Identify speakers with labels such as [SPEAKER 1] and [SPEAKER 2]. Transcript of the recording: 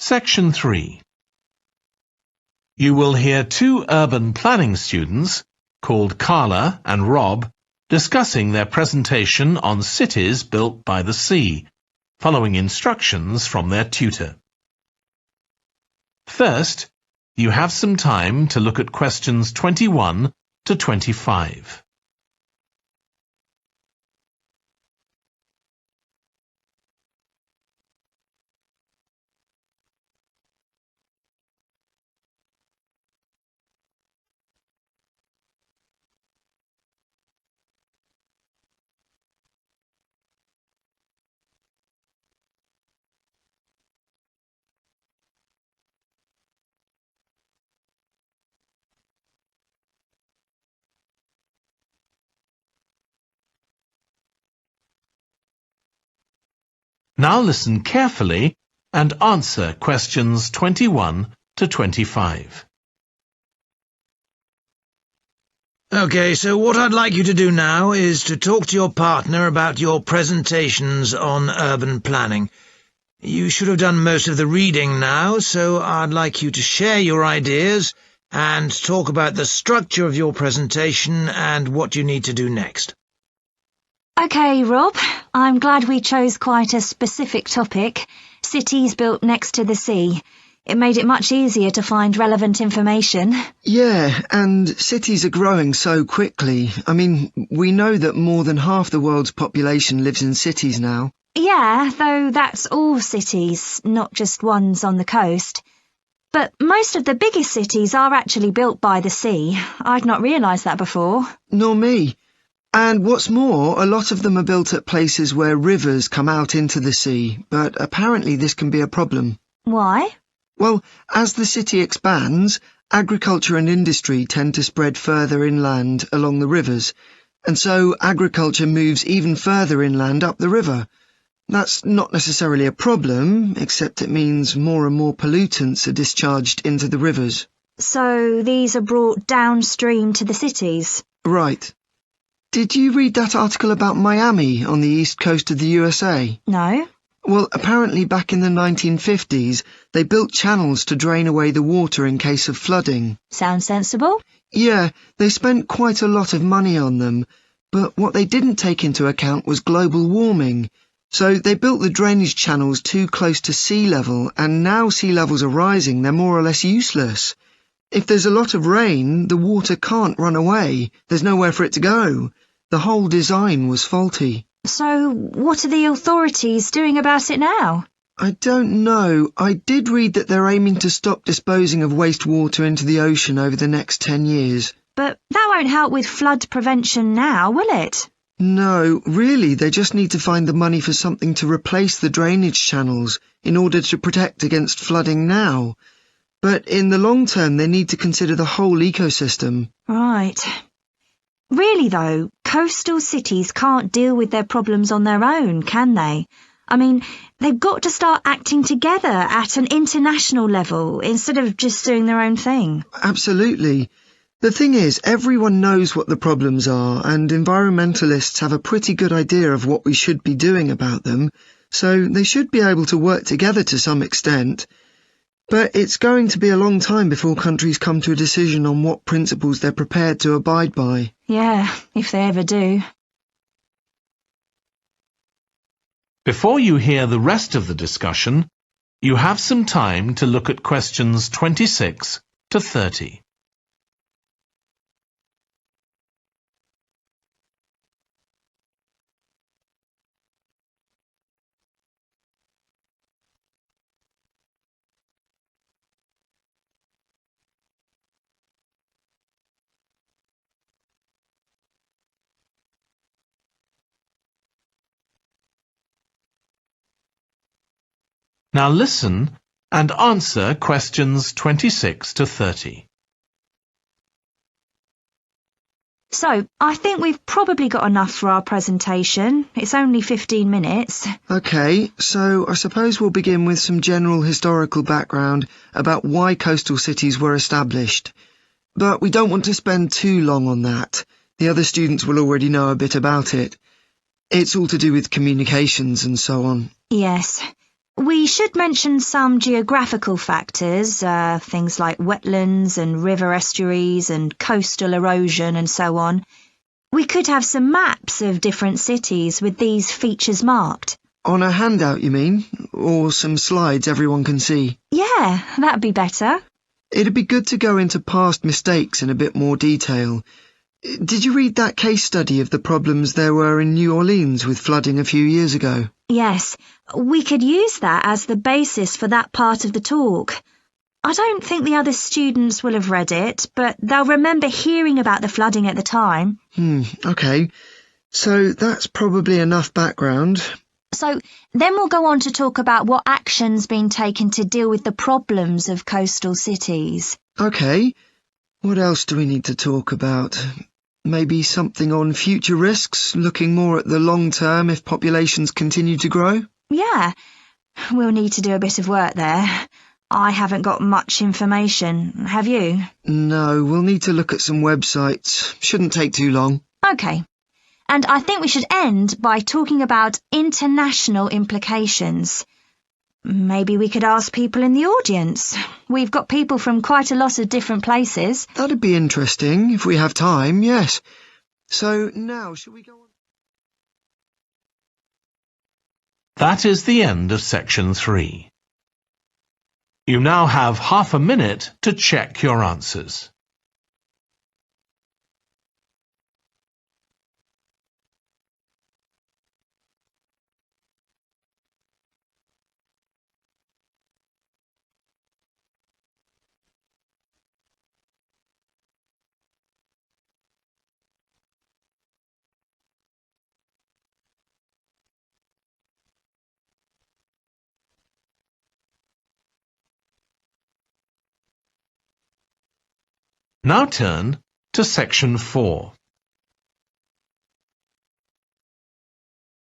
[SPEAKER 1] Section 3. You will hear two urban planning students, called Carla and Rob, discussing their presentation on cities built by the sea, following instructions from their tutor. First, you have some time to look at questions 21 to 25. Now listen carefully and answer questions 21 to 25.
[SPEAKER 2] Okay, so what I'd like you to do now is to talk to your partner about your presentations on urban planning. You should have done most of the reading now, so I'd like you to share your ideas and talk about the structure of your presentation and what you need to do next.
[SPEAKER 3] OK, Rob, I'm glad we chose quite a specific topic, cities built next to the sea. It made it much easier to find relevant information.
[SPEAKER 4] Yeah, and cities are growing so quickly. I mean, we know that more than half the world's population lives in cities now.
[SPEAKER 3] Yeah, though that's all cities, not just ones on the coast. But most of the biggest cities are actually built by the sea. I'd not realised that before.
[SPEAKER 4] Nor me. And what's more, a lot of them are built at places where rivers come out into the sea, but apparently this can be a problem.
[SPEAKER 3] Why?
[SPEAKER 4] Well, as the city expands, agriculture and industry tend to spread further inland along the rivers, and so agriculture moves even further inland up the river. That's not necessarily a problem, except it means more and more pollutants are discharged into the rivers.
[SPEAKER 3] So these are brought downstream to the cities?
[SPEAKER 4] Right. Did you read that article about Miami on the east coast of the USA?
[SPEAKER 3] No.
[SPEAKER 4] Well, apparently back in the 1950s, they built channels to drain away the water in case of flooding.
[SPEAKER 3] Sounds sensible.
[SPEAKER 4] Yeah, they spent quite a lot of money on them, but what they didn't take into account was global warming. So they built the drainage channels too close to sea level, and now sea levels are rising, they're more or less useless. If there's a lot of rain, the water can't run away. There's nowhere for it to go. The whole design was faulty.
[SPEAKER 3] So what are the authorities doing about it now?
[SPEAKER 4] I don't know. I did read that they're aiming to stop disposing of wastewater into the ocean over the next 10 years.
[SPEAKER 3] But that won't help with flood prevention now, will it?
[SPEAKER 4] No, really, they just need to find the money for something to replace the drainage channels in order to protect against flooding now. But in the long term, they need to consider the whole ecosystem.
[SPEAKER 3] Right. Really, though, coastal cities can't deal with their problems on their own, can they? I mean, they've got to start acting together at an international level instead of just doing their own thing.
[SPEAKER 4] Absolutely. The thing is, everyone knows what the problems are, and environmentalists have a pretty good idea of what we should be doing about them, so they should be able to work together to some extent. But it's going to be a long time before countries come to a decision on what principles they're prepared to abide by.
[SPEAKER 3] Yeah, if they ever do.
[SPEAKER 1] Before you hear the rest of the discussion, you have some time to look at questions 26 to 30. Now listen and answer questions 26 to 30.
[SPEAKER 3] So, I think we've probably got enough for our presentation. It's only 15 minutes.
[SPEAKER 4] OK, so I suppose we'll begin with some general historical background about why coastal cities were established. But we don't want to spend too long on that. The other students will already know a bit about it. It's all to do with communications and so on.
[SPEAKER 3] Yes. We should mention some geographical factors, things like wetlands and river estuaries and coastal erosion and so on. We could have some maps of different cities with these features marked.
[SPEAKER 4] On a handout, you mean? Or some slides everyone can see?
[SPEAKER 3] Yeah, that'd be better.
[SPEAKER 4] It'd be good to go into past mistakes in a bit more detail. Did you read that case study of the problems there were in New Orleans with flooding a few years ago?
[SPEAKER 3] Yes, we could use that as the basis for that part of the talk. I don't think the other students will have read it, but they'll remember hearing about the flooding at the time.
[SPEAKER 4] Okay. So that's probably enough background.
[SPEAKER 3] So then we'll go on to talk about what action's been taken to deal with the problems of coastal cities.
[SPEAKER 4] Okay. What else do we need to talk about? Maybe something on future risks, looking more at the long term if populations continue to grow?
[SPEAKER 3] Yeah, we'll need to do a bit of work there. I haven't got much information, have you?
[SPEAKER 4] No, we'll need to look at some websites. Shouldn't take too long.
[SPEAKER 3] Okay. And I think we should end by talking about international implications. Maybe we could ask people in the audience. We've got people from quite a lot of different places.
[SPEAKER 4] That'd be interesting, if we have time, yes. So now, shall we go on?
[SPEAKER 1] That is the end of section 3. You now have half a minute to check your answers. Now turn to section 4.